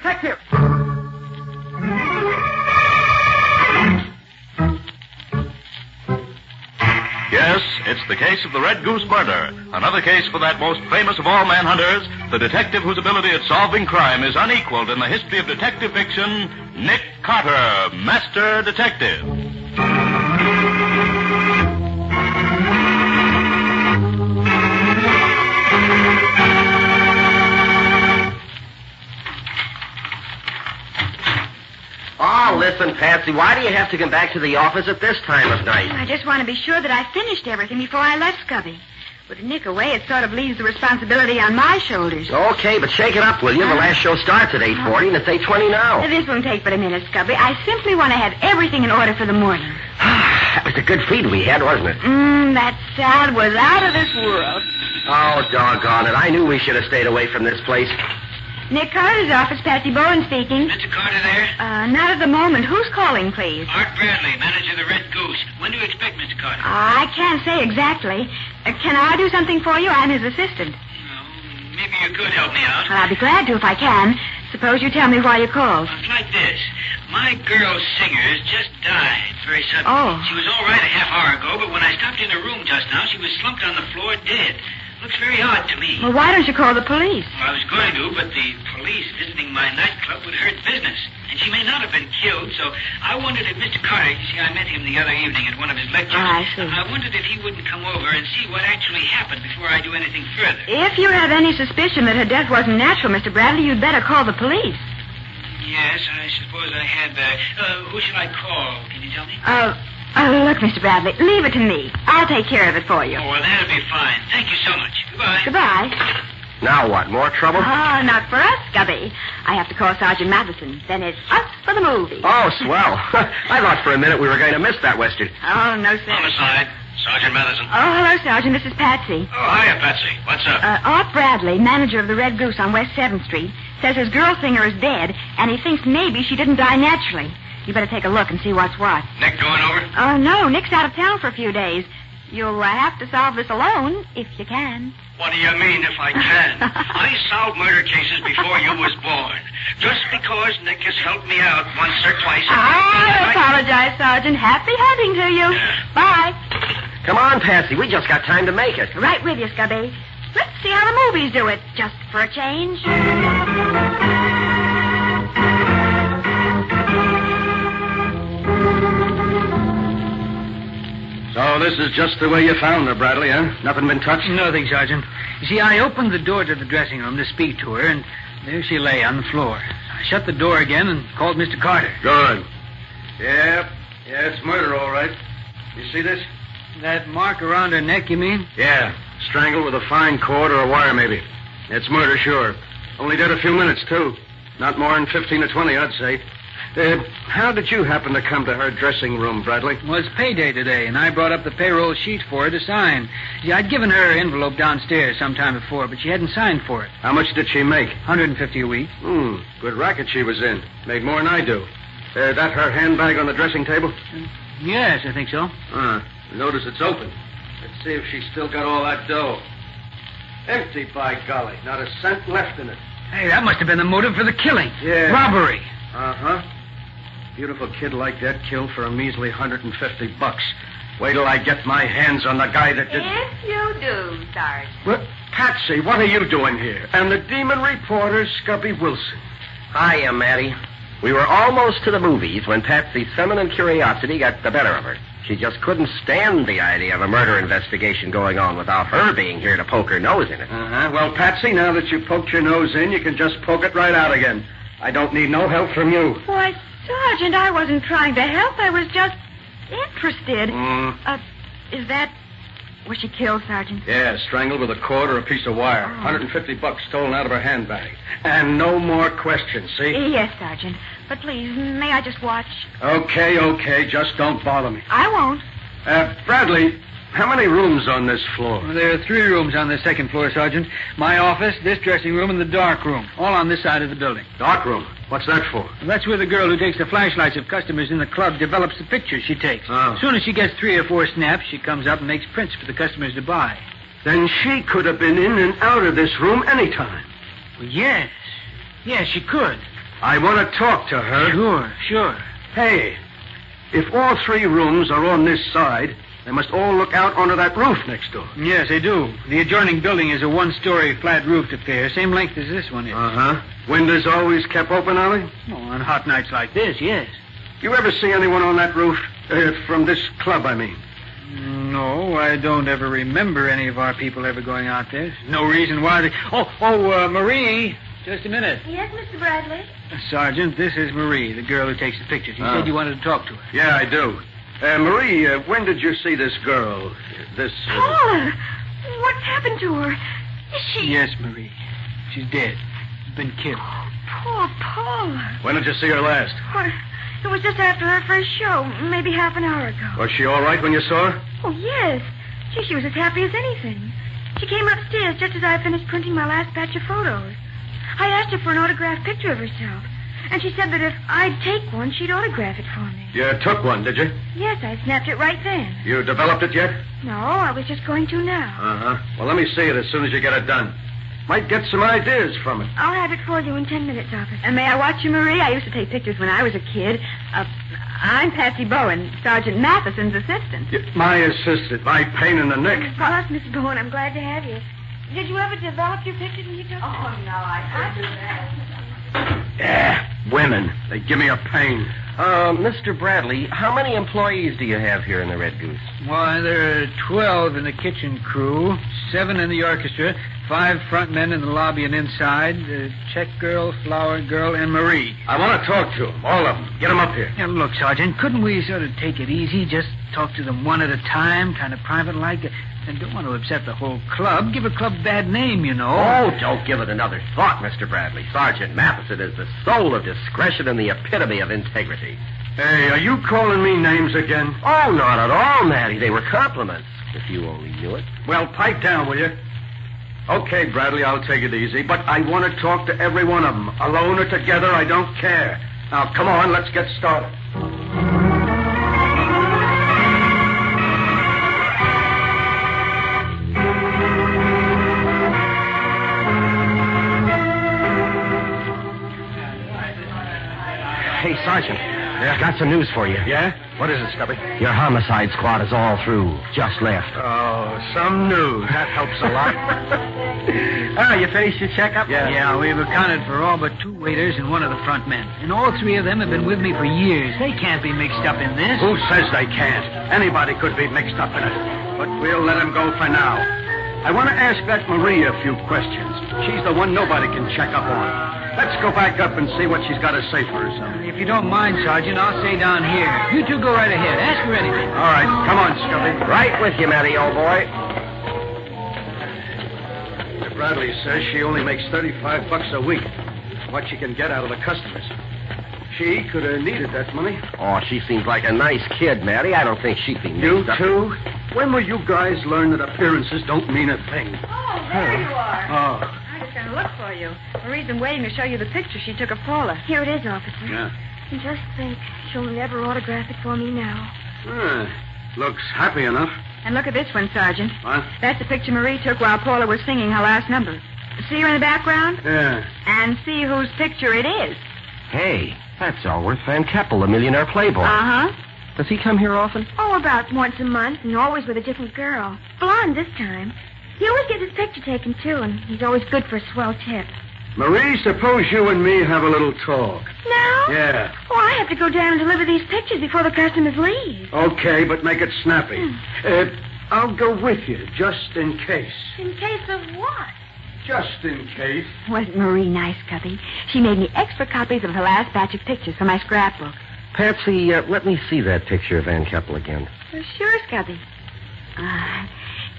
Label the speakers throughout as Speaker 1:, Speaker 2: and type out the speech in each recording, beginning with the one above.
Speaker 1: Detective!
Speaker 2: Yes, it's the case of the Red Goose murder. Another case for that most famous of all manhunters, the detective whose ability at solving crime is unequaled in the history of detective fiction, Nick Carter, Master Detective.
Speaker 1: Oh, listen, Patsy, why do you have to come back to the office at this time of night?
Speaker 3: I just want to be sure that I finished everything before I left Scubby. With Nick away, it sort of leaves the responsibility on my shoulders.
Speaker 1: Okay, but shake it up, will you? The last show starts at 8:40, and it's 8:20 now.
Speaker 3: This won't take but a minute, Scubby. I simply want to have everything in order for the morning.
Speaker 1: That was a good feed we had, wasn't it?
Speaker 3: That salad was out of this world.
Speaker 1: Oh, doggone it. I knew we should have stayed away from this place.
Speaker 3: Nick Carter's office, Patsy Bowen speaking.
Speaker 4: Mr. Carter there?
Speaker 3: Not at the moment. Who's calling, please?
Speaker 4: Art Bradley, manager of the Red Goose. When do you expect Mr. Carter?
Speaker 3: I can't say exactly. Can I do something for you? I'm his assistant.
Speaker 4: Well, maybe you could help me out.
Speaker 3: Well, I'll be glad to if I can. Suppose you tell me why you called.
Speaker 4: It's like this. My girl Singers just died very suddenly.
Speaker 3: Oh.
Speaker 4: She was all right a half hour ago, but when I stopped in her room just now, she was slumped on the floor dead. Looks very odd to me.
Speaker 3: Well, why don't you call the police?
Speaker 4: Well, I was going to, but the police visiting my nightclub would hurt business. And she may not have been killed, so I wondered if Mr. Carter, you see, I met him the other evening at one of his lectures.
Speaker 3: I see.
Speaker 4: I wondered if he wouldn't come over and see what actually happened before I do anything further.
Speaker 3: If you have any suspicion that her death wasn't natural, Mr. Bradley, you'd better call the police.
Speaker 4: Yes, I suppose I had that. Who should I call? Can you tell me?
Speaker 3: Look, Mr. Bradley, leave it to me. I'll take care of it for you.
Speaker 4: Oh, well, that'll be fine. Thank you so much. Goodbye.
Speaker 3: Goodbye.
Speaker 1: Now what, more trouble?
Speaker 3: Oh, not for us, Scubby. I have to call Sergeant Matheson. Then it's us for the movie.
Speaker 1: Oh, swell. I thought for a minute we were going to miss that Western.
Speaker 3: Oh, no, sir.
Speaker 4: Homicide. Sergeant Matheson.
Speaker 3: Oh, hello, Sergeant. This is Patsy.
Speaker 4: Oh, hiya, Patsy. What's up?
Speaker 3: Art Bradley, manager of the Red Goose on West 7th Street, says his girl singer is dead, and he thinks maybe she didn't die naturally. You better take a look and see what's what.
Speaker 4: Nick going over?
Speaker 3: Oh, no. Nick's out of town for a few days. You'll have to solve this alone, if you can.
Speaker 4: What do you mean, if I can? I solved murder cases before you was born. Just because Nick has helped me out once or twice.
Speaker 3: I apologize, Sergeant. Happy hunting to you. Bye.
Speaker 1: Come on, Patsy. We just got time to make it.
Speaker 3: Right with you, Scubby. Let's see how the movies do it, just for a change.
Speaker 1: So this is just the way you found her, Bradley, huh? Nothing been touched?
Speaker 5: Nothing, Sergeant. You see, I opened the door to the dressing room to speak to her, and there she lay on the floor. I shut the door again and called Mr. Carter.
Speaker 1: Good. Yeah, it's murder, all right. You see this?
Speaker 5: That mark around her neck, you mean?
Speaker 1: Yeah, strangled with a fine cord or a wire, maybe. It's murder, sure. Only dead a few minutes, too. Not more than 15 or 20, I'd say. How did you happen to come to her dressing room, Bradley?
Speaker 5: Well, it's payday today, and I brought up the payroll sheet for her to sign. See, I'd given her an envelope downstairs sometime before, but she hadn't signed for it.
Speaker 1: How much did she make?
Speaker 5: $150 a week.
Speaker 1: Good racket she was in. Made more than I do. That her handbag on the dressing table?
Speaker 5: Yes, I think so.
Speaker 1: Notice it's open. Let's see if she's still got all that dough. Empty, by golly. Not a cent left in it.
Speaker 5: Hey, that must have been the motive for the killing.
Speaker 1: Yeah.
Speaker 5: Robbery.
Speaker 1: Uh-huh. Beautiful kid like that killed for a measly $150. Wait till I get my hands on the guy that did...
Speaker 3: If you do, Sergeant.
Speaker 1: What? Patsy, what are you doing here? And the demon reporter, Scubby Wilson. Hiya, Matty. We were almost to the movies when Patsy's feminine curiosity got the better of her. She just couldn't stand the idea of a murder investigation going on without her being here to poke her nose in it. Uh-huh. Well, Patsy, now that you poked your nose in, you can just poke it right out again. I don't need no help from you.
Speaker 3: Why, Sergeant, I wasn't trying to help. I was just interested. Is that... Was she killed, Sergeant?
Speaker 1: Yeah, strangled with a cord or a piece of wire. $150 stolen out of her handbag. And no more questions, see?
Speaker 3: Yes, Sergeant. But please, may I just watch?
Speaker 1: Okay. Just don't bother me.
Speaker 3: I won't.
Speaker 1: Bradley, how many rooms on this floor?
Speaker 5: Well, there are 3 rooms on the second floor, Sergeant. My office, this dressing room, and the dark room. All on this side of the building.
Speaker 1: Dark room? What's that for?
Speaker 5: Well, that's where the girl who takes the flashlights of customers in the club develops the pictures she takes.
Speaker 1: Oh.
Speaker 5: As soon as she gets 3 or 4 snaps, she comes up and makes prints for the customers to buy.
Speaker 1: Then she could have been in and out of this room any time.
Speaker 5: Well, yes. Yes, she could.
Speaker 6: I want to talk to her.
Speaker 5: Sure.
Speaker 6: Hey, if all 3 rooms are on this side, they must all look out onto that roof next door.
Speaker 5: Yes, they do. The adjoining building is a 1-story flat-roofed affair, same length as this one is.
Speaker 6: Uh-huh. Windows always kept open, are they?
Speaker 5: Oh, on hot nights like this, yes.
Speaker 6: You ever see anyone on that roof? From this club, I mean.
Speaker 5: No, I don't ever remember any of our people ever going out there. No reason why they... Marie, just a minute.
Speaker 3: Yes, Mr. Bradley?
Speaker 5: Sergeant, this is Marie, the girl who takes the pictures. You said you wanted to talk to her.
Speaker 6: Yeah, I do. Marie, when did you see this girl?
Speaker 3: Paula! What's happened to her? Is she...
Speaker 5: Yes, Marie. She's dead. Been killed.
Speaker 3: Poor Paula.
Speaker 6: When did you see her last?
Speaker 3: It was just after her first show, maybe half an hour ago.
Speaker 6: Was she all right when you saw her?
Speaker 3: Oh, yes. She was as happy as anything. She came upstairs just as I finished printing my last batch of photos. I asked her for an autographed picture of herself, and she said that if I'd take one, she'd autograph it for me.
Speaker 6: You took one, did you?
Speaker 3: Yes, I snapped it right then.
Speaker 6: You developed it yet?
Speaker 3: No, I was just going to now.
Speaker 6: Uh-huh. Well, let me see it as soon as you get it done. Might get some ideas from it.
Speaker 3: I'll have it for you in 10 minutes, officer. And may I watch you, Marie? I used to take pictures when I was a kid. I'm Patsy Bowen, Sergeant Matheson's assistant.
Speaker 6: My assistant. My pain in the neck.
Speaker 3: Well, Miss Bowen, I'm glad to have you. Did you ever develop your pictures when you took them?
Speaker 7: Oh, no, I couldn't do that.
Speaker 6: Yeah, women. They give me a pain.
Speaker 1: Mr. Bradley, how many employees do you have here in the Red Goose?
Speaker 5: Why, there are 12 in the kitchen crew, 7 in the orchestra, 5 front men in the lobby and inside, check girl, flower girl, and Marie.
Speaker 6: I want to talk to them, all of them. Get them up here.
Speaker 5: Now, look, Sergeant, couldn't we sort of take it easy, just talk to them one at a time, kind of private-like? And don't want to upset the whole club. Give a club a bad name, you know.
Speaker 1: Oh, don't give it another thought, Mr. Bradley. Sergeant Matheson is the soul of discretion and the epitome of integrity.
Speaker 6: Hey, are you calling me names again?
Speaker 1: Oh, not at all, Matty. They were compliments, if you only knew it.
Speaker 6: Well, pipe down, will you? Okay, Bradley, I'll take it easy, but I want to talk to every one of them. Alone or together, I don't care. Now, come on, let's get started.
Speaker 1: Hey, Sergeant. Yeah? Got some news for you.
Speaker 6: Yeah? What is it, Stubby?
Speaker 1: Your homicide squad is all through. Just left.
Speaker 6: Oh, some news. That helps a lot.
Speaker 1: You finished your checkup?
Speaker 5: Yeah, we've accounted for all but 2 waiters and 1 of the front men. And all 3 of them have been with me for years. They can't be mixed up in this.
Speaker 6: Who says they can't? Anybody could be mixed up in it. But we'll let them go for now. I want to ask that Marie a few questions. She's the one nobody can check up on. Let's go back up and see what she's got to say for herself.
Speaker 5: If you don't mind, Sergeant, I'll stay down here. You 2 go right ahead. Ask her anything.
Speaker 6: All right. Come on, Scubby.
Speaker 1: Right with you, Matty, old boy.
Speaker 6: Bradley says she only makes $35 a week. What she can get out of the customers. She could have needed that money.
Speaker 1: Oh, she seems like a nice kid, Matty. I don't think she'd be
Speaker 6: You
Speaker 1: mixed up.
Speaker 6: too? When will you guys learn that appearances don't mean a thing?
Speaker 3: Oh, there you are.
Speaker 6: Oh.
Speaker 3: I was going to look for you. Marie's been waiting to show you the picture she took of Paula. Here it is, officer.
Speaker 6: Yeah.
Speaker 3: And just think, she'll never autograph it for me now.
Speaker 6: Looks happy enough.
Speaker 3: And look at this one, Sergeant.
Speaker 6: What?
Speaker 3: That's the picture Marie took while Paula was singing her last number. See her in the background?
Speaker 6: Yeah.
Speaker 3: And see whose picture it is.
Speaker 1: Hey, that's Alworth Van Keppel, the millionaire playboy.
Speaker 3: Uh-huh.
Speaker 1: Does he come here often?
Speaker 3: Oh, about once a month, and always with a different girl. Blonde this time. He always gets his picture taken, too, and he's always good for a swell tip.
Speaker 6: Marie, suppose you and me have a little talk.
Speaker 3: Now?
Speaker 6: Yeah.
Speaker 3: Oh, I have to go down and deliver these pictures before the customers leave.
Speaker 6: Okay, but make it snappy. I'll go with you, just in case.
Speaker 3: In case of what?
Speaker 6: Just in case.
Speaker 3: Wasn't Marie nice, Cubby? She made me extra copies of her last batch of pictures for my scrapbook.
Speaker 1: Patsy, let me see that picture of Van Keppel again.
Speaker 3: Sure, Scubby.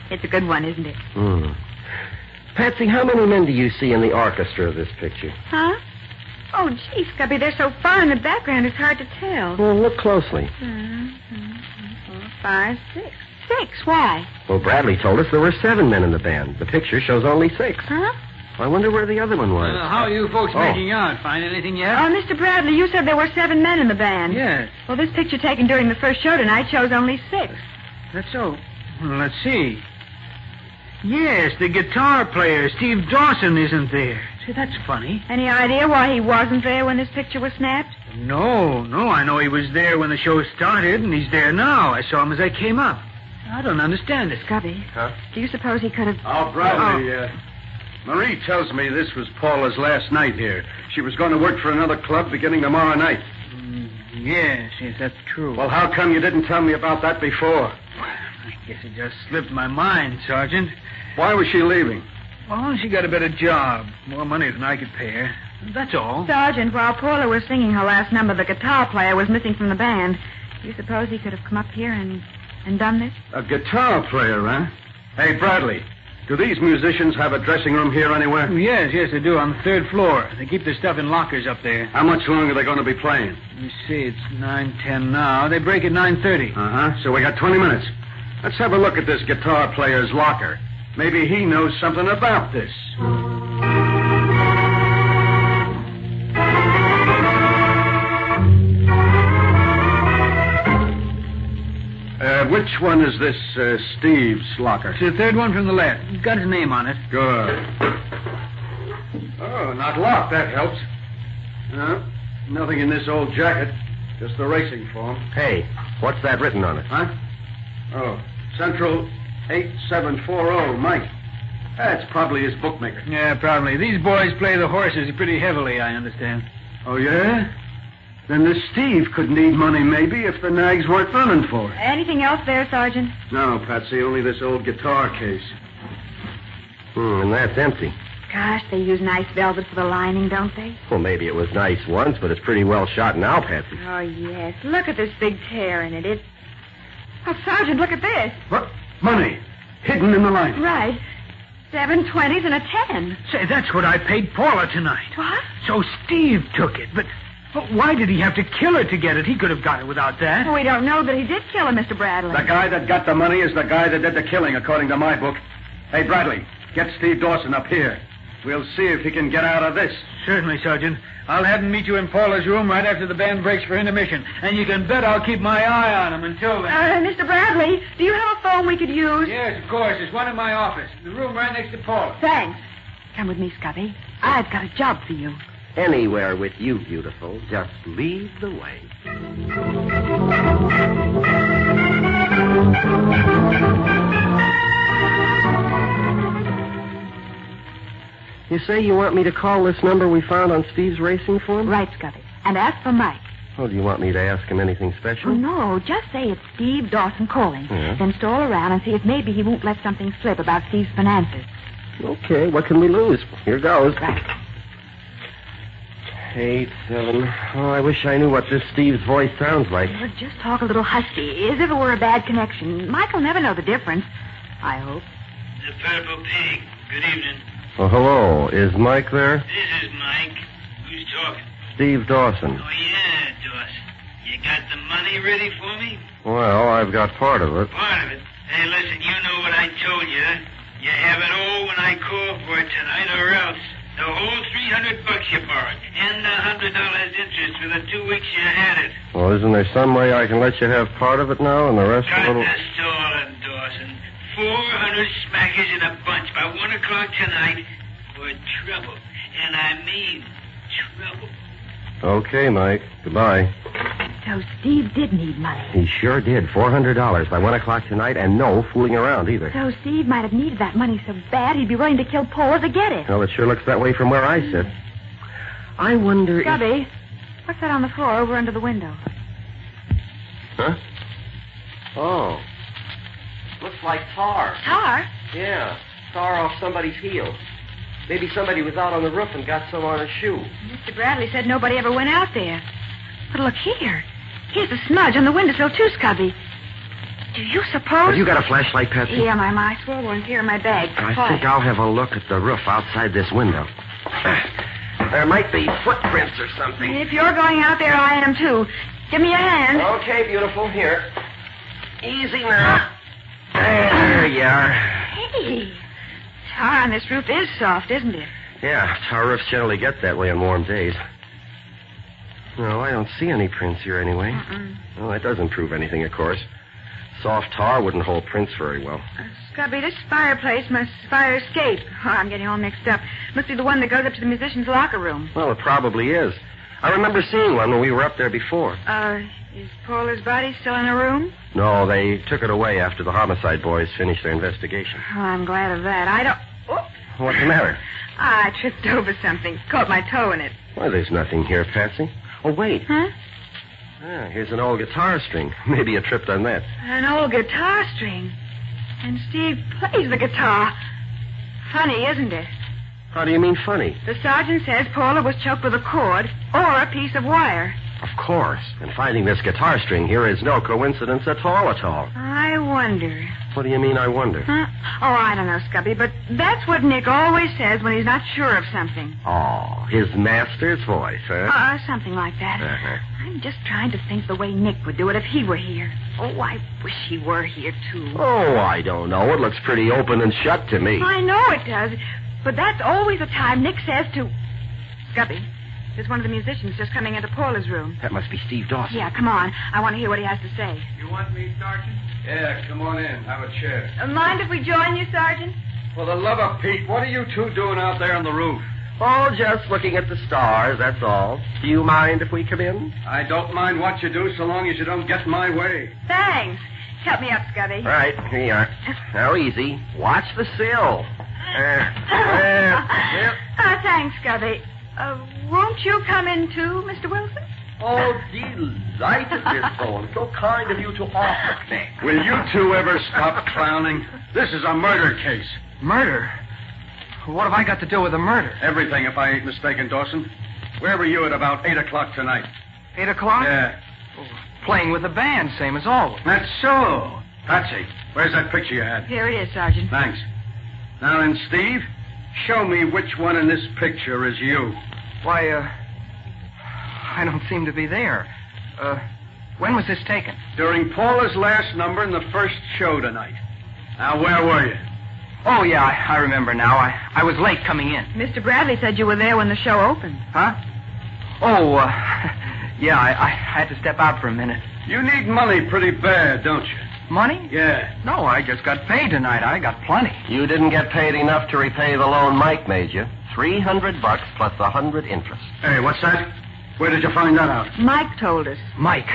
Speaker 3: It's a good one, isn't it?
Speaker 1: Patsy, how many men do you see in the orchestra of this picture?
Speaker 3: Huh? Oh, gee, Scubby, they're so far in the background, it's hard to tell.
Speaker 1: Well, look closely.
Speaker 3: 4, 5, 6. 6, why?
Speaker 1: Well, Bradley told us there were 7 men in the band. The picture shows only 6.
Speaker 3: Huh?
Speaker 1: I wonder where the other one was.
Speaker 5: How are you folks making out? Find anything yet?
Speaker 3: Oh, Mr. Bradley, you said there were 7 men in the band.
Speaker 5: Yes.
Speaker 3: Well, this picture taken during the first show tonight shows only 6.
Speaker 5: That's so. Well, let's see. Yes, the guitar player, Steve Dawson, isn't there. Say, that's funny.
Speaker 3: Any idea why he wasn't there when this picture was snapped?
Speaker 5: No. I know he was there when the show started, and he's there now. I saw him as I came up. I don't understand it.
Speaker 3: Scubby.
Speaker 1: Huh?
Speaker 3: Do you suppose he could have...
Speaker 6: Oh, Bradley, Marie tells me this was Paula's last night here. She was going to work for another club beginning tomorrow night.
Speaker 5: Yes, that's true.
Speaker 6: Well, how come you didn't tell me about that before?
Speaker 5: I guess it just slipped my mind, Sergeant.
Speaker 6: Why was she leaving?
Speaker 5: Well, she got a better job. More money than I could pay her. That's all.
Speaker 3: Sergeant, while Paula was singing her last number, the guitar player was missing from the band. Do you suppose he could have come up here and done this?
Speaker 6: A guitar player, huh? Hey, Bradley, do these musicians have a dressing room here anywhere?
Speaker 5: Yes, they do, on the 3rd floor. They keep their stuff in lockers up there.
Speaker 6: How much longer are they going to be playing?
Speaker 5: Let me see, it's 9:10 now. They break at 9:30.
Speaker 6: Uh-huh, so we got 20 minutes. Let's have a look at this guitar player's locker. Maybe he knows something about this. Which one is this Steve's locker?
Speaker 5: It's the 3rd one from the left. It's got his name on it.
Speaker 6: Good. Oh, not locked. That helps. No, nothing in this old jacket. Just the racing form.
Speaker 1: Hey, what's that written on it?
Speaker 6: Huh? Oh, Central 8740, Mike. That's probably his bookmaker.
Speaker 5: Yeah, probably. These boys play the horses pretty heavily, I understand.
Speaker 6: Oh, yeah? Then this Steve could need money, maybe, if the nags weren't running for it.
Speaker 3: Anything else there, Sergeant?
Speaker 6: No, Patsy, only this old guitar case.
Speaker 1: And that's empty.
Speaker 3: Gosh, they use nice velvet for the lining, don't they?
Speaker 1: Well, maybe it was nice once, but it's pretty well shot now, Patsy.
Speaker 3: Oh, yes. Look at this big tear in it. It's... Oh, Sergeant, look at this.
Speaker 6: What? Money. Hidden in the lining.
Speaker 3: Right. 7 20s and a 10.
Speaker 5: Say, that's what I paid Paula tonight.
Speaker 3: What?
Speaker 5: So Steve took it, but why did he have to kill her to get it? He could have got it without that.
Speaker 3: Well, we don't know that he did kill her, Mr. Bradley.
Speaker 6: The guy that got the money is the guy that did the killing, according to my book. Hey, Bradley, get Steve Dawson up here. We'll see if he can get out of this.
Speaker 5: Certainly, Sergeant. I'll have him meet you in Paula's room right after the band breaks for intermission. And you can bet I'll keep my eye on him until then.
Speaker 3: Mr. Bradley, do you have a phone we could use?
Speaker 5: Yes, of course. There's one in my office. The room right next to Paula.
Speaker 3: Thanks. Come with me, Scubby. I've got a job for you.
Speaker 1: Anywhere with you, beautiful. Just lead the way. You say you want me to call this number we found on Steve's racing form?
Speaker 3: Right, Scubby. And ask for Mike.
Speaker 1: Oh, do you want me to ask him anything special?
Speaker 3: Oh, no. Just say it's Steve Dawson calling.
Speaker 1: Yeah.
Speaker 3: Then stroll around and see if maybe he won't let something slip about Steve's finances.
Speaker 1: Okay, what can we lose? Here goes.
Speaker 3: Right.
Speaker 1: 8, 7. Oh, I wish I knew what this Steve's voice sounds like.
Speaker 3: Well, just talk a little husky, as if it were a bad connection. Mike'll never know the difference. I hope.
Speaker 4: The Purple Pig. Good evening.
Speaker 1: Oh, hello. Is Mike there?
Speaker 4: This is Mike. Who's talking?
Speaker 1: Steve Dawson.
Speaker 4: Oh, yeah, Dawson. You got the money ready for me?
Speaker 1: Well, I've got part of it.
Speaker 4: Part of it. Hey, listen, you know what I told you. You have it all when I call for it tonight, or else. The whole $300 you borrowed, and the $100 interest for the 2 weeks you had it.
Speaker 1: Well, isn't there some way I can let you have part of it now and the rest a
Speaker 4: Got
Speaker 1: little...
Speaker 4: the stalling, Dawson. 400 smackers in a bunch by 1 o'clock tonight for trouble. And I mean trouble.
Speaker 1: Okay, Mike. Goodbye.
Speaker 3: So Steve did need money.
Speaker 1: He sure did. $400 by 1 o'clock tonight, and no fooling around either.
Speaker 3: So Steve might have needed that money so bad he'd be willing to kill Paula to get it.
Speaker 1: Well, it sure looks that way from where I sit. I wonder
Speaker 3: Scubby, what's that on the floor over under the window?
Speaker 1: Huh? Oh. Looks like tar.
Speaker 3: Tar?
Speaker 1: Yeah. Tar off somebody's heel. Maybe somebody was out on the roof and got some on her shoe.
Speaker 3: Mr. Bradley said nobody ever went out there. But look here. Here's a smudge on the windowsill, too, Scubby. Do you suppose...
Speaker 1: Have you got a flashlight, Patsy?
Speaker 3: Yeah, my swore one's here in my bag.
Speaker 1: I think I'll have a look at the roof outside this window. There might be footprints or something.
Speaker 3: If you're going out there, I am, too. Give me a hand.
Speaker 1: Okay, beautiful. Here. Easy now. There you are.
Speaker 3: Hey, tar on this roof is soft, isn't it?
Speaker 1: Yeah, tar roofs generally get that way on warm days. No, I don't see any prints here anyway. Well, that doesn't prove anything, of course. Soft tar wouldn't hold prints very well.
Speaker 3: Scubby, this fireplace must fire escape. Oh, I'm getting all mixed up. Must be the one that goes up to the musician's locker room.
Speaker 1: Well, it probably is. I remember seeing one when we were up there before.
Speaker 3: Is Paula's body still in her room?
Speaker 1: No, they took it away after the homicide boys finished their investigation.
Speaker 3: Oh, I'm glad of that. I don't... Oh.
Speaker 1: What's the matter?
Speaker 3: I tripped over something. Caught my toe in it.
Speaker 1: Why, there's nothing here, Patsy. Oh, wait.
Speaker 3: Huh?
Speaker 1: Here's an old guitar string. Maybe you tripped on that.
Speaker 3: An old guitar string. And Steve plays the guitar. Funny, isn't it?
Speaker 1: How do you mean funny?
Speaker 3: The sergeant says Paula was choked with a cord or a piece of wire.
Speaker 1: Of course. And finding this guitar string here is no coincidence at all.
Speaker 3: I wonder.
Speaker 1: What do you mean, I wonder?
Speaker 3: Huh? Oh, I don't know, Scubby, but that's what Nick always says when he's not sure of something.
Speaker 1: Oh, his master's voice, huh?
Speaker 3: Something like that.
Speaker 1: Uh-huh.
Speaker 3: I'm just trying to think the way Nick would do it if he were here. Oh, I wish he were here, too.
Speaker 1: Oh, I don't know. It looks pretty open and shut to me.
Speaker 3: I know it does, but that's always the time Nick says to... Scubby, there's one of the musicians just coming into Paula's room.
Speaker 1: That must be Steve Dawson.
Speaker 3: Yeah, come on. I want to hear what he has to say.
Speaker 5: You want me, Sergeant? Yeah, come on in. Have a chair.
Speaker 3: Mind if we join you, Sergeant?
Speaker 5: For the love of Pete, what are you two doing out there on the roof?
Speaker 1: Oh, just looking at the stars, that's all. Do you mind if we come in?
Speaker 6: I don't mind what you do so long as you don't get in my way.
Speaker 3: Thanks. Help me up, Scubby.
Speaker 1: All right, here you are. Now, easy. Watch the sill.
Speaker 3: Thanks, Scubby. Won't you come in, too, Mr. Wilson?
Speaker 1: Oh, delighted, Miss Bowen. So kind of you to offer me.
Speaker 6: Will you two ever stop clowning? This is a murder case.
Speaker 5: Murder? What have I got to do with a murder?
Speaker 6: Everything, if I ain't mistaken, Dawson. Where were you at about 8 o'clock tonight?
Speaker 5: 8 o'clock?
Speaker 6: Yeah.
Speaker 5: Oh, playing with the band, same as always.
Speaker 6: That's so. Patsy, where's that picture you had?
Speaker 3: Here it is, Sergeant.
Speaker 6: Thanks. Now then, Steve, show me which one in this picture is you.
Speaker 5: Why, I don't seem to be there. When was this taken?
Speaker 6: During Paula's last number in the first show tonight. Now, where were you?
Speaker 5: Oh, yeah, I remember now. I was late coming in.
Speaker 3: Mr. Bradley said you were there when the show opened.
Speaker 5: Huh? Oh, yeah, I had to step out for a minute.
Speaker 6: You need money pretty bad, don't you?
Speaker 5: Money?
Speaker 6: Yeah.
Speaker 5: No, I just got paid tonight. I got plenty.
Speaker 1: You didn't get paid enough to repay the loan Mike made you. $300 plus 100 interest.
Speaker 6: Hey, what's that? Where did you find that out?
Speaker 3: Mike told us.
Speaker 5: Mike?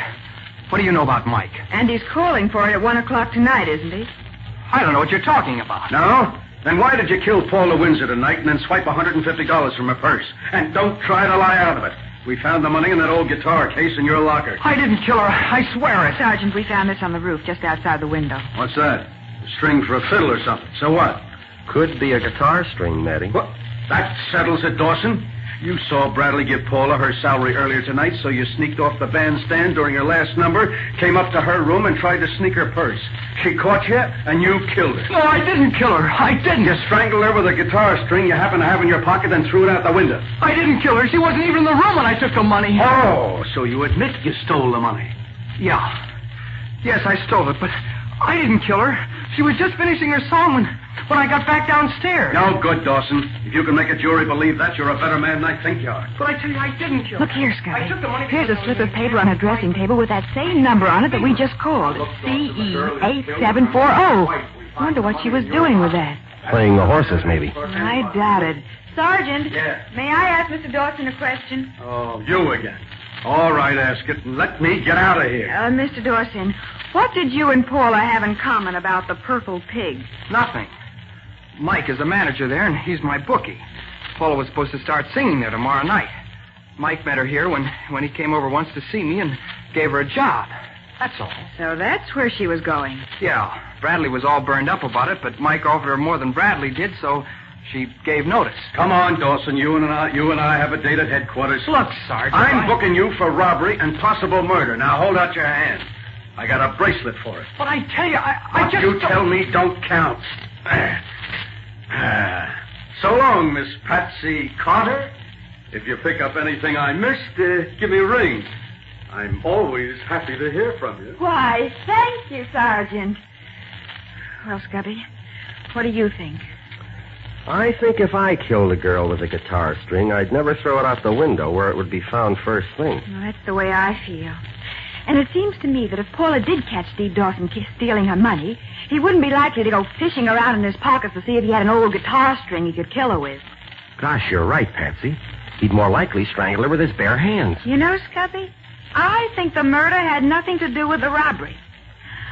Speaker 5: What do you know about Mike?
Speaker 3: And he's calling for it at 1 o'clock tonight, isn't he?
Speaker 5: I don't know what you're talking about.
Speaker 6: No? Then why did you kill Paula Windsor tonight and then swipe $150 from her purse? And don't try to lie out of it. We found the money in that old guitar case in your locker.
Speaker 5: I didn't kill her. I swear it.
Speaker 3: Sergeant, we found this on the roof just outside the window.
Speaker 6: What's that? A string for a fiddle or something. So what?
Speaker 1: Could be a guitar string, Matty.
Speaker 6: What? That settles it, Dawson. You saw Bradley give Paula her salary earlier tonight, so you sneaked off the bandstand during her last number, came up to her room, and tried to sneak her purse. She caught you, and you killed her.
Speaker 5: No, I didn't kill her. I didn't.
Speaker 6: You strangled her with a guitar string you happen to have in your pocket and threw it out the window.
Speaker 5: I didn't kill her. She wasn't even in the room when I took the money.
Speaker 6: Oh, so you admit you stole the money.
Speaker 5: Yeah. Yes, I stole it, but I didn't kill her. She was just finishing her song when I got back downstairs.
Speaker 6: No good, Dawson. If you can make a jury believe that, you're a better man than I think you are.
Speaker 5: But I tell you, I didn't kill her.
Speaker 3: Look here, Scotty.
Speaker 5: I took the money.
Speaker 3: Here's a slip of paper on her dressing table with that same number on it that we just called. CE8740. Wonder what she was doing with that.
Speaker 1: Playing the horses, maybe.
Speaker 3: I doubt it. Sergeant,
Speaker 6: Yeah.
Speaker 3: may I ask Mr. Dawson a question?
Speaker 6: Oh, you again. All right, ask it, and let me get out of here.
Speaker 3: Mr. Dawson, what did you and Paula have in common about the purple pig?
Speaker 5: Nothing. Mike is the manager there, and he's my bookie. Paula was supposed to start singing there tomorrow night. Mike met her here when he came over once to see me and gave her a job. That's all.
Speaker 3: So that's where she was going.
Speaker 5: Yeah, Bradley was all burned up about it, but Mike offered her more than Bradley did, so she gave notice.
Speaker 6: Come on, Dawson. You and I have a date at headquarters.
Speaker 5: Look, Sergeant.
Speaker 6: I'm booking you for robbery and possible murder. Now hold out your hand. I got a bracelet for it.
Speaker 5: But I tell you, I
Speaker 6: What
Speaker 5: just...
Speaker 6: you tell me don't count. So long, Miss Patsy Carter. If you pick up anything I missed, give me a ring. I'm always happy to hear from you.
Speaker 3: Why, thank you, Sergeant. Well, Scubby, what do you think?
Speaker 1: I think if I killed a girl with a guitar string, I'd never throw it out the window where it would be found first thing.
Speaker 3: Well, that's the way I feel. And it seems to me that if Paula did catch Steve Dawson stealing her money, he wouldn't be likely to go fishing around in his pockets to see if he had an old guitar string he could kill her with.
Speaker 1: Gosh, you're right, Patsy. He'd more likely strangle her with his bare hands.
Speaker 3: You know, Scubby, I think the murder had nothing to do with the robbery.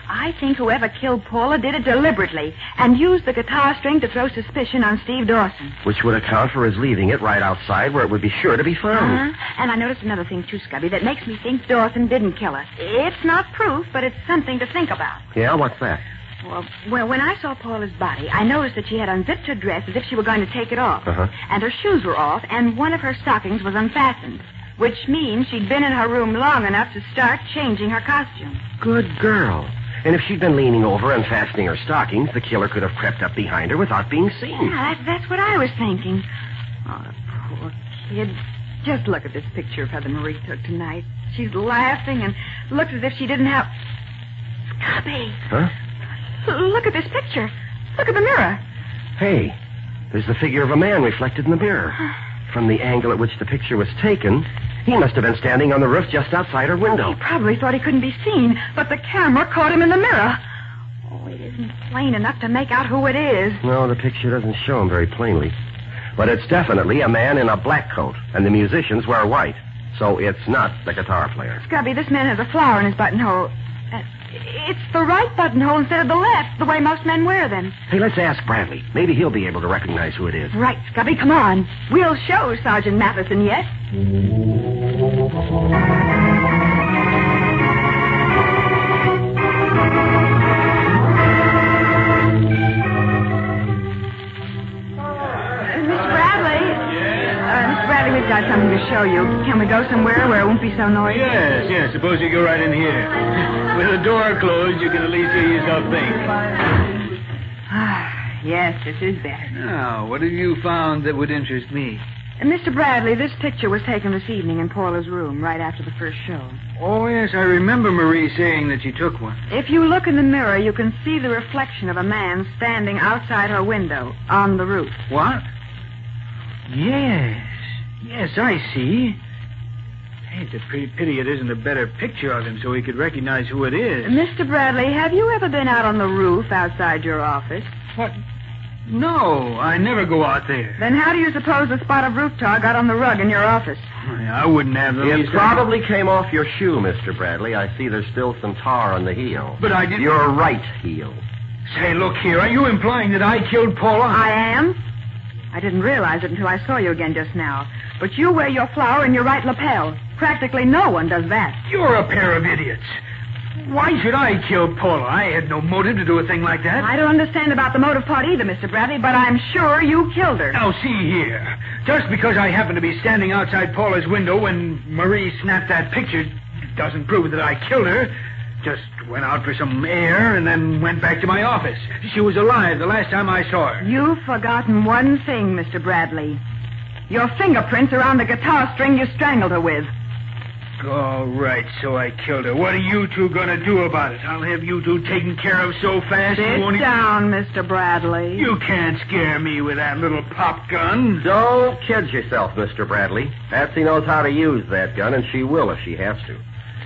Speaker 3: I think whoever killed Paula did it deliberately and used the guitar string to throw suspicion on Steve Dawson.
Speaker 1: Which would account for his leaving it right outside where it would be sure to be found.
Speaker 3: Uh-huh. And I noticed another thing, too, Scubby, that makes me think Dawson didn't kill her. It's not proof, but it's something to think about.
Speaker 1: Yeah, what's that?
Speaker 3: Well, when I saw Paula's body, I noticed that she had unzipped her dress as if she were going to take it off.
Speaker 1: Uh-huh.
Speaker 3: And her shoes were off, and one of her stockings was unfastened, which means she'd been in her room long enough to start changing her costume.
Speaker 1: Good girl. And if she'd been leaning over and fastening her stockings, the killer could have crept up behind her without being seen.
Speaker 3: Yeah, that's what I was thinking. Oh, the poor kid. Just look at this picture of her that Marie took tonight. She's laughing and looks as if she didn't have... Scubby.
Speaker 1: Huh?
Speaker 3: Look at this picture. Look at the mirror.
Speaker 1: Hey, there's the figure of a man reflected in the mirror. From the angle at which the picture was taken, he must have been standing on the roof just outside her window.
Speaker 3: He probably thought he couldn't be seen, but the camera caught him in the mirror. Oh, it isn't plain enough to make out who it is.
Speaker 1: No, the picture doesn't show him very plainly. But it's definitely a man in a black coat, and the musicians wear white. So it's not the guitar player.
Speaker 3: Scubby, this man has a flower in his buttonhole. It's the right buttonhole instead of the left, the way most men wear them.
Speaker 1: Hey, let's ask Bradley. Maybe he'll be able to recognize who it is.
Speaker 3: Right, Scubby, come on. We'll show Sergeant Matheson yet. We've got something to show you. Can we go somewhere where it won't be so noisy?
Speaker 8: Yes. Suppose you go right in here. With the door closed, you can at least hear yourself think.
Speaker 3: Yes, this is better.
Speaker 8: Now, what have you found that would interest me?
Speaker 3: Mr. Bradley, this picture was taken this evening in Paula's room, right after the first show.
Speaker 8: Oh, yes, I remember Marie saying that she took one.
Speaker 3: If you look in the mirror, you can see the reflection of a man standing outside her window on the roof.
Speaker 8: What? Yes, I see. Hey, it's a pretty pity it isn't a better picture of him so we could recognize who it is.
Speaker 3: Mr. Bradley, have you ever been out on the roof outside your office?
Speaker 8: What? No, I never go out there.
Speaker 3: Then how do you suppose the spot of roof tar got on the rug in your office?
Speaker 8: I wouldn't have the least...
Speaker 1: It probably came off your shoe, Mr. Bradley. I see there's still some tar on the heel.
Speaker 8: But I didn't...
Speaker 1: Your right heel.
Speaker 8: Say, look here, are you implying that I killed Paula?
Speaker 3: I am. I didn't realize it until I saw you again just now. But you wear your flower in your right lapel. Practically no one does that.
Speaker 8: You're a pair of idiots. Why should I kill Paula? I had no motive to do a thing like that.
Speaker 3: I don't understand about the motive part either, Mr. Bradley, but I'm sure you killed her.
Speaker 8: Now, see here. Just because I happened to be standing outside Paula's window when Marie snapped that picture doesn't prove that I killed her. Just went out for some air and then went back to my office. She was alive the last time I saw her.
Speaker 3: You've forgotten one thing, Mr. Bradley. Your fingerprints are on the guitar string you strangled her with.
Speaker 8: All right, so I killed her. What are you two going to do about it? I'll have you two taken care of so fast you won't
Speaker 3: Sit down, Mr. Bradley.
Speaker 8: You can't scare me with that little pop gun.
Speaker 1: Don't kid yourself, Mr. Bradley. Patsy knows how to use that gun, and she will if she has to.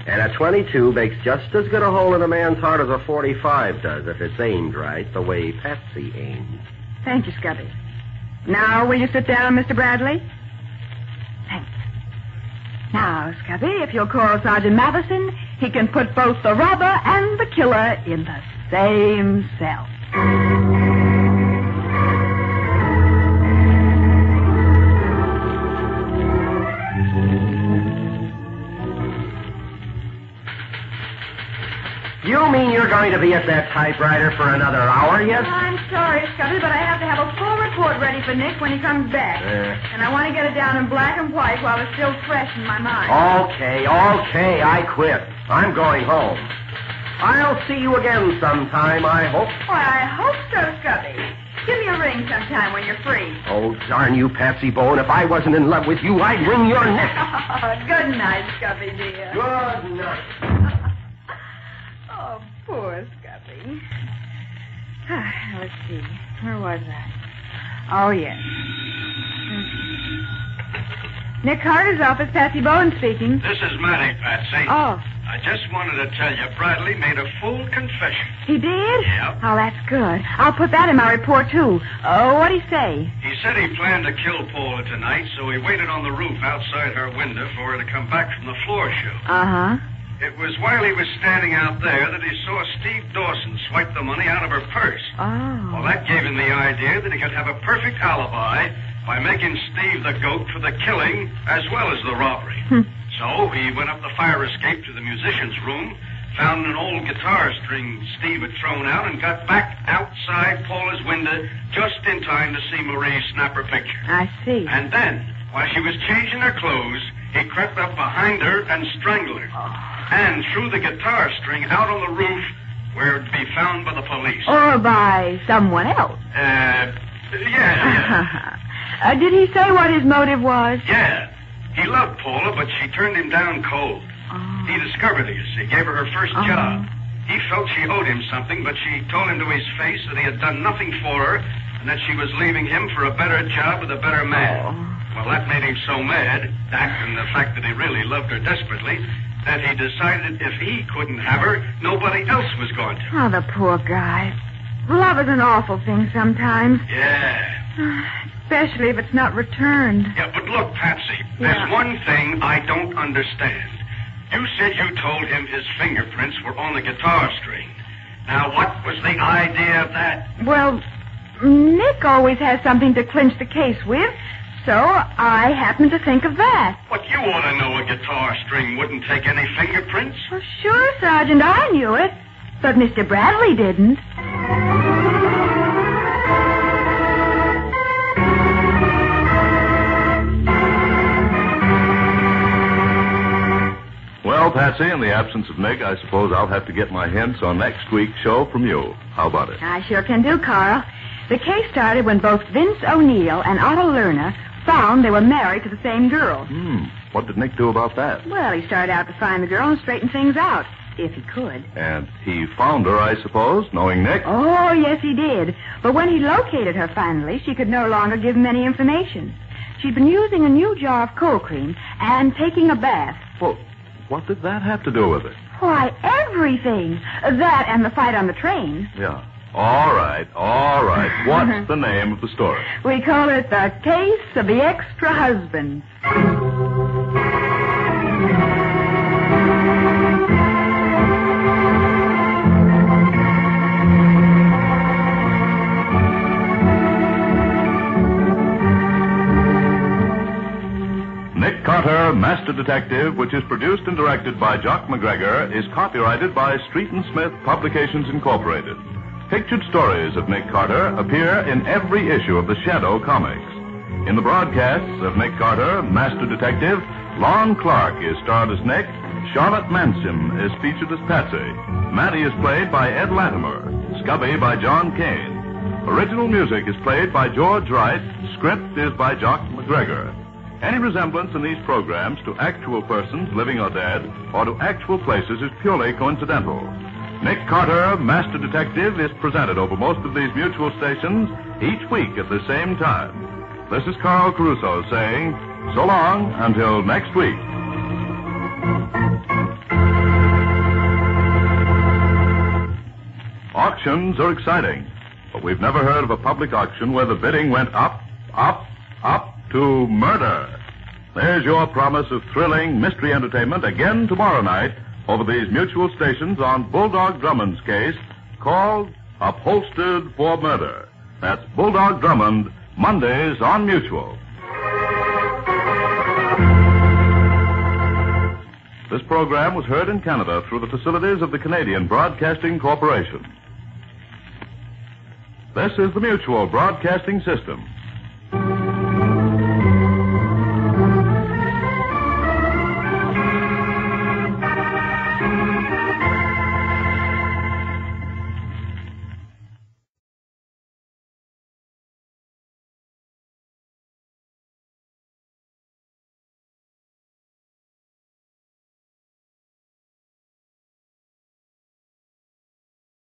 Speaker 1: And a .22 makes just as good a hole in a man's heart as a .45 does if it's aimed right, the way Patsy aimed.
Speaker 3: Thank you, Scubby. Now, will you sit down, Mr. Bradley? Thanks. Now, Scubby, if you'll call Sergeant Matheson, he can put both the robber and the killer in the same cell.
Speaker 1: You mean you're going to be at that typewriter for another hour yet?
Speaker 3: I'm sorry, Scubby, but I have to have a full report ready for Nick when he comes back. And I want to get it down in black and white while it's still fresh in my mind.
Speaker 1: Okay, I quit. I'm going home. I'll see you again sometime, I hope.
Speaker 3: Why, I hope so, Scubby. Give me a ring sometime when you're free.
Speaker 1: Oh, darn you, Patsy Bone. If I wasn't in love with you, I'd wring your neck.
Speaker 3: Good night, Scubby, dear.
Speaker 1: Good night.
Speaker 3: Oh, poor Scubby. Let's see. Where was I? Oh, yes. Nick Carter's office, Patsy Bowen speaking.
Speaker 4: This is Matty, Patsy.
Speaker 3: Oh.
Speaker 4: I
Speaker 6: I just wanted to tell you, Bradley made a full confession.
Speaker 3: He did?
Speaker 6: Yeah.
Speaker 3: Oh, that's good. I'll put that in my report, too. Oh, what'd he say?
Speaker 6: He said he planned to kill Paula tonight, so he waited on the roof outside her window for her to come back from the floor show.
Speaker 3: Uh-huh.
Speaker 6: It was while he was standing out there that he saw Steve Dawson swipe the money out of her purse.
Speaker 3: Oh.
Speaker 6: Well, that gave him the idea that he could have a perfect alibi by making Steve the goat for the killing as well as the robbery. So he went up the fire escape to the musician's room, found an old guitar string Steve had thrown out, and got back outside Paula's window just in time to see Marie snap her picture.
Speaker 3: I see.
Speaker 6: And then, while she was changing her clothes, he crept up behind her and strangled her. And threw the guitar string out on the roof where it'd be found by the police.
Speaker 3: Or by someone else.
Speaker 6: Yeah.
Speaker 3: Did he say what his motive was?
Speaker 6: Yeah. He loved Paula, but she turned him down cold.
Speaker 3: Oh.
Speaker 6: He discovered her, you see, gave her her first job. He felt she owed him something, but she told him to his face that he had done nothing for her and that she was leaving him for a better job with a better man. Well, that made him so mad, that and the fact that he really loved her desperately, that he decided if he couldn't have her, nobody else was going to.
Speaker 3: Oh, the poor guy. Love is an awful thing sometimes.
Speaker 6: Yeah.
Speaker 3: Especially if it's not returned.
Speaker 6: Yeah, but look, Patsy, there's one thing I don't understand. You said you told him his fingerprints were on the guitar string. Now, what was the idea of that?
Speaker 3: Well, Nick always has something to clinch the case with, so I happened to think of that.
Speaker 6: But you ought to know a guitar string wouldn't take any fingerprints.
Speaker 3: Well, sure, Sergeant, I knew it. But Mr. Bradley didn't.
Speaker 2: Well, Patsy, in the absence of Nick, I suppose I'll have to get my hints on next week's show from you. How about it?
Speaker 3: I sure can do, Carl. The case started when both Vince O'Neill and Otto Lerner found they were married to the same girl.
Speaker 2: What did Nick do about that?
Speaker 3: Well, he started out to find the girl and straighten things out, if he could.
Speaker 2: And he found her, I suppose, knowing Nick?
Speaker 3: Oh, yes, he did. But when he located her finally, she could no longer give him any information. She'd been using a new jar of cold cream and taking a bath.
Speaker 2: Well, what did that have to do with it?
Speaker 3: Why, everything. That and the fight on the train.
Speaker 2: Yeah. All right. What's the name of the story?
Speaker 3: We call it The Case of the Extra Husband.
Speaker 2: Nick Carter, Master Detective, which is produced and directed by Jock MacGregor, is copyrighted by Street & Smith Publications, Incorporated. Pictured stories of Nick Carter appear in every issue of the Shadow comics. In the broadcasts of Nick Carter, Master Detective, Lon Clark is starred as Nick, Charlotte Manson is featured as Patsy, Mattie is played by Ed Latimer, Scubby by John Kane. Original music is played by George Wright, script is by Jock MacGregor. Any resemblance in these programs to actual persons, living or dead, or to actual places is purely coincidental. Nick Carter, Master Detective, is presented over most of these mutual stations each week at the same time. This is Carl Caruso saying, so long until next week. Auctions are exciting, but we've never heard of a public auction where the bidding went up to murder. There's your promise of thrilling mystery entertainment again tomorrow night over these mutual stations on Bulldog Drummond's case called Upholstered for Murder. That's Bulldog Drummond, Mondays on Mutual. This program was heard in Canada through the facilities of the Canadian Broadcasting Corporation. This is the Mutual Broadcasting System.